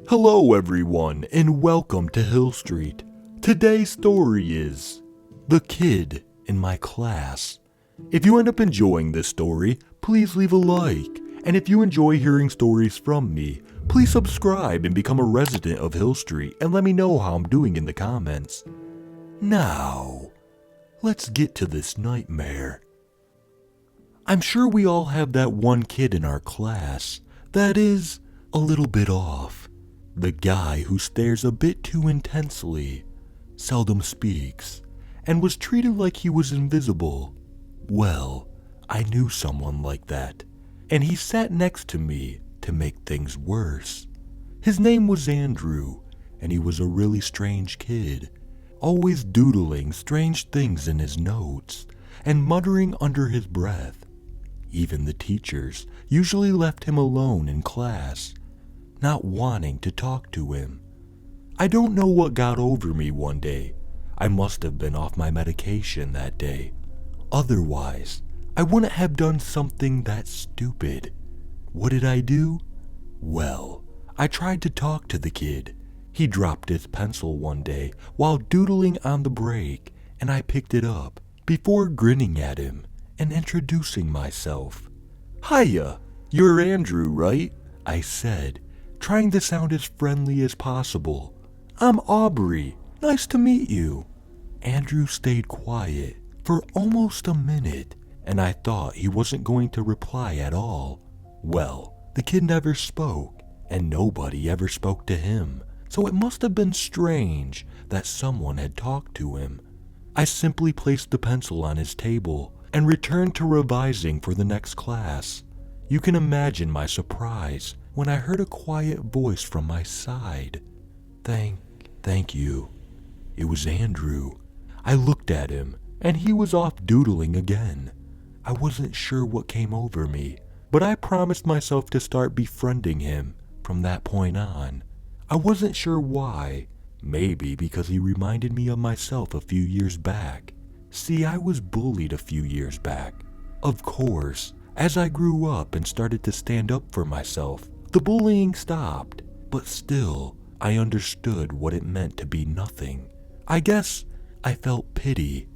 Hello everyone and welcome to Hill Street. Today's story is The Kid in My Class. If you end up enjoying this story, please leave a like. And if you enjoy hearing stories from me, please subscribe and become a resident of Hill Street and let me know how I'm doing in the comments. Now, let's get to this nightmare. I'm sure we all have that one kid in our class that is a little bit off. The guy who stares a bit too intensely, seldom speaks, and was treated like he was invisible. Well, I knew someone like that, and he sat next to me to make things worse. His name was Andrew, and he was a really strange kid, always doodling strange things in his notes and muttering under his breath. Even the teachers usually left him alone in class, not wanting to talk to him. I don't know what got over me one day. I must have been off my medication that day. Otherwise, I wouldn't have done something that stupid. What did I do? Well, I tried to talk to the kid. He dropped his pencil one day while doodling on the break, and I picked it up before grinning at him and introducing myself. "Hiya, you're Andrew, right?" I said, trying to sound as friendly as possible. "I'm Aubrey. Nice to meet you." Andrew stayed quiet for almost a minute, and I thought he wasn't going to reply at all. Well, the kid never spoke, and nobody ever spoke to him, so it must have been strange that someone had talked to him. I simply placed the pencil on his table and returned to revising for the next class. You can imagine my surprise when I heard a quiet voice from my side. Thank you." It was Andrew. I looked at him, and he was off doodling again. I wasn't sure what came over me, but I promised myself to start befriending him from that point on. I wasn't sure why. Maybe because he reminded me of myself a few years back. See, I was bullied a few years back. Of course, as I grew up and started to stand up for myself, the bullying stopped, but still, I understood what it meant to be nothing. I guess I felt pity.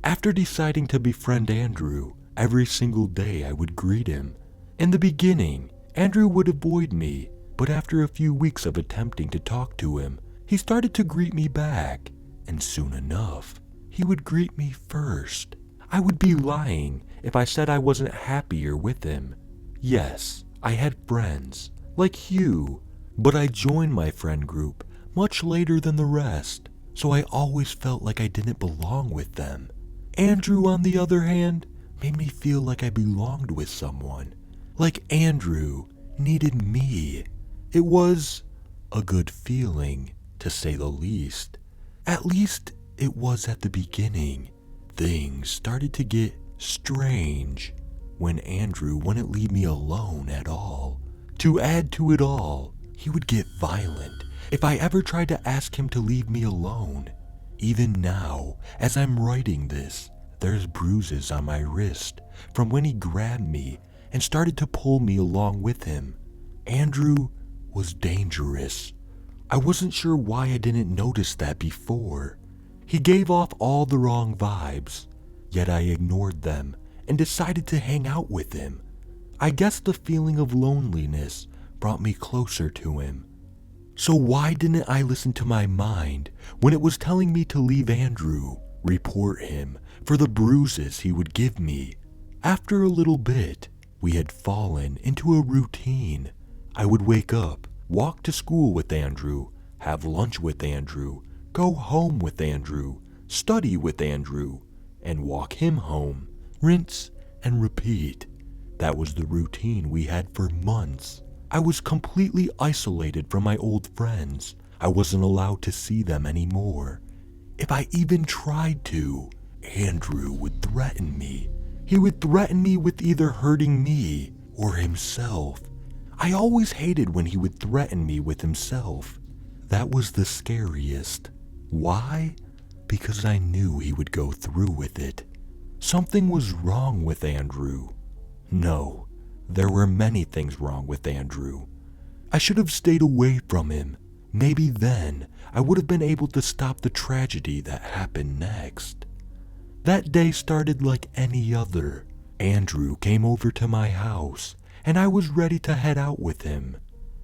After deciding to befriend Andrew, every single day I would greet him. In the beginning, Andrew would avoid me, but after a few weeks of attempting to talk to him, he started to greet me back, and soon enough, he would greet me first. I would be lying if I said I wasn't happier with him. Yes, I had friends, like you, but I joined my friend group much later than the rest, so I always felt like I didn't belong with them. Andrew, on the other hand, made me feel like I belonged with someone, like Andrew needed me. It was a good feeling, to say the least. At least it was at the beginning. Things started to get strange when Andrew wouldn't leave me alone at all. To add to it all, he would get violent if I ever tried to ask him to leave me alone. Even now, as I'm writing this, there's bruises on my wrist from when he grabbed me and started to pull me along with him. Andrew was dangerous. I wasn't sure why I didn't notice that before. He gave off all the wrong vibes, yet I ignored them and decided to hang out with him. I guess the feeling of loneliness brought me closer to him. So why didn't I listen to my mind when it was telling me to leave Andrew, report him for the bruises he would give me? After a little bit, we had fallen into a routine. I would wake up, walk to school with Andrew, have lunch with Andrew, go home with Andrew, study with Andrew, and walk him home, rinse and repeat. That was the routine we had for months. I was completely isolated from my old friends. I wasn't allowed to see them anymore. If I even tried to, Andrew would threaten me. He would threaten me with either hurting me or himself. I always hated when he would threaten me with himself. That was the scariest. Why? Because I knew he would go through with it. Something was wrong with Andrew. No, there were many things wrong with Andrew. I should have stayed away from him. Maybe then I would have been able to stop the tragedy that happened next. That day started like any other. Andrew came over to my house, and I was ready to head out with him.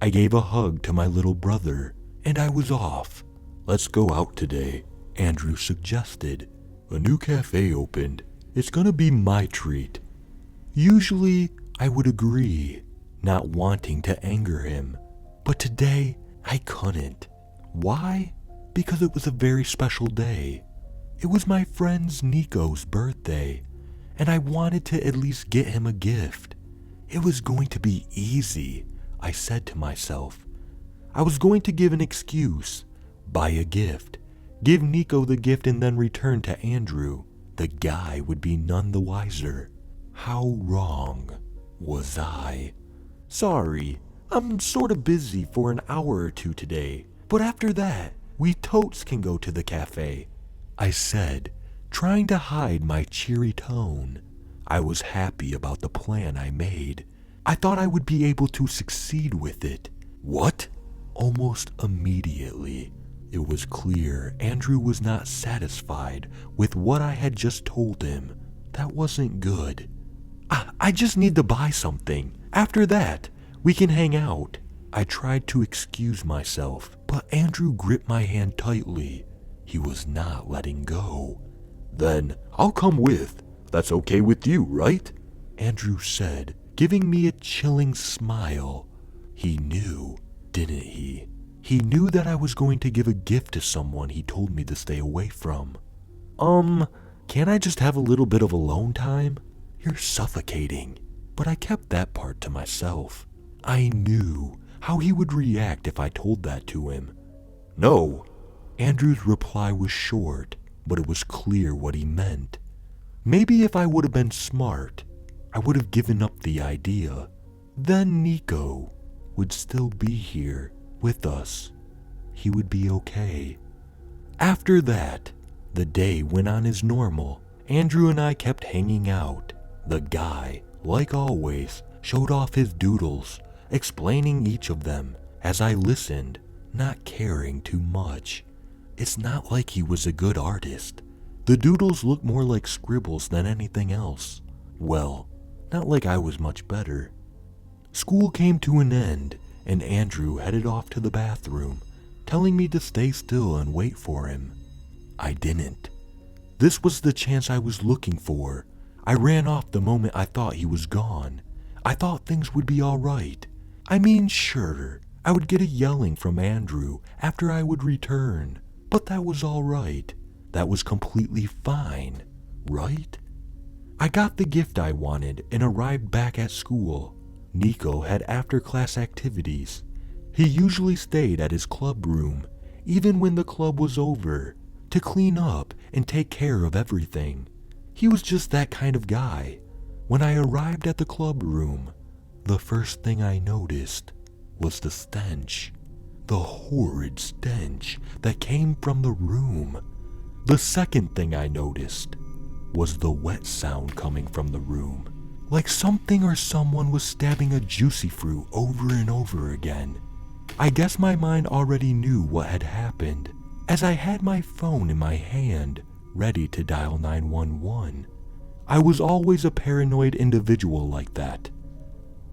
I gave a hug to my little brother, and I was off. "Let's go out today," Andrew suggested. "A new cafe opened. It's gonna be my treat." Usually, I would agree, not wanting to anger him. But today, I couldn't. Why? Because it was a very special day. It was my friend's Nico's birthday, and I wanted to at least get him a gift. It was going to be easy, I said to myself. I was going to give an excuse, buy a gift, give Nico the gift, and then return to Andrew. The guy would be none the wiser. How wrong was I? "Sorry, I'm sort of busy for an hour or two today, but after that, we totes can go to the cafe," I said, trying to hide my cheery tone. I was happy about the plan I made. I thought I would be able to succeed with it. What? Almost immediately, it was clear Andrew was not satisfied with what I had just told him. That wasn't good. I just need to buy something. After that, we can hang out." I tried to excuse myself, but Andrew gripped my hand tightly. He was not letting go. "Then I'll come with. That's okay with you, right?" Andrew said, giving me a chilling smile. He knew, didn't he? He knew that I was going to give a gift to someone he told me to stay away from. Can't I just have a little bit of alone time? You're suffocating." But I kept that part to myself. I knew how he would react if I told that to him. "No." Andrew's reply was short, but it was clear what he meant. Maybe if I would have been smart, I would have given up the idea. Then Nico would still be here with us. He would be okay. After that, the day went on as normal. Andrew and I kept hanging out. The guy, like always, showed off his doodles, explaining each of them as I listened, not caring too much. It's not like he was a good artist. The doodles looked more like scribbles than anything else. Well, not like I was much better. School came to an end, and Andrew headed off to the bathroom, telling me to stay still and wait for him. I didn't. This was the chance I was looking for. I ran off the moment I thought he was gone. I thought things would be all right. I mean, sure, I would get a yelling from Andrew after I would return, but that was all right. That was completely fine, right? I got the gift I wanted and arrived back at school. Nico had after-class activities. He usually stayed at his club room, even when the club was over, to clean up and take care of everything. He was just that kind of guy. When I arrived at the club room, the first thing I noticed was the stench. The horrid stench that came from the room. The second thing I noticed was the wet sound coming from the room, like something or someone was stabbing a juicy fruit over and over again. I guess my mind already knew what had happened, as I had my phone in my hand, ready to dial 911. I was always a paranoid individual like that.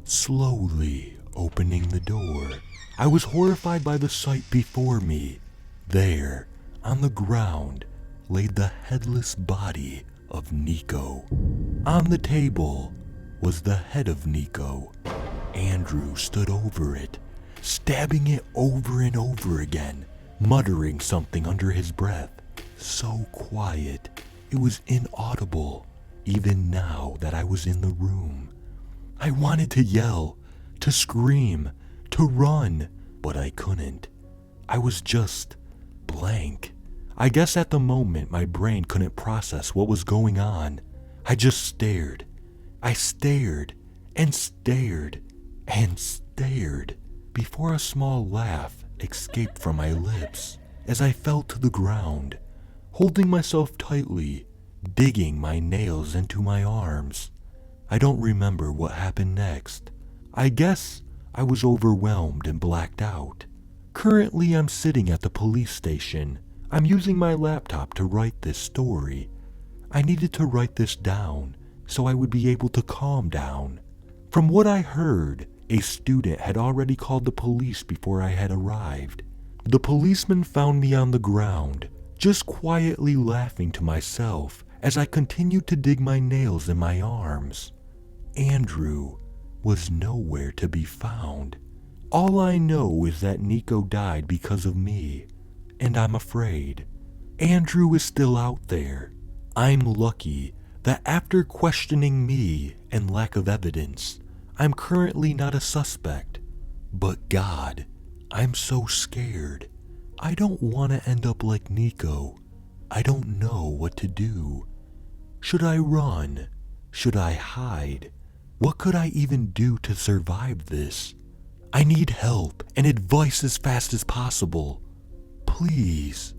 Slowly opening the door, I was horrified by the sight before me. There, on the ground, laid the headless body of Nico. On the table was the head of Nico. Andrew stood over it, stabbing it over and over again, muttering something under his breath. So quiet, it was inaudible, even now that I was in the room. I wanted to yell, to scream, to run, but I couldn't. I was just blank. I guess at the moment my brain couldn't process what was going on. I just stared. I stared and stared and stared before a small laugh escaped from my lips as I fell to the ground, holding myself tightly, digging my nails into my arms. I don't remember what happened next. I guess I was overwhelmed and blacked out. Currently, I'm sitting at the police station. I'm using my laptop to write this story. I needed to write this down so I would be able to calm down. From what I heard, a student had already called the police before I had arrived. The policeman found me on the ground, just quietly laughing to myself as I continued to dig my nails in my arms. Andrew was nowhere to be found. All I know is that Nico died because of me, and I'm afraid. Andrew is still out there. I'm lucky that after questioning me and lack of evidence, I'm currently not a suspect. But God, I'm so scared. I don't want to end up like Nico. I don't know what to do. Should I run? Should I hide? What could I even do to survive this? I need help and advice as fast as possible. Please.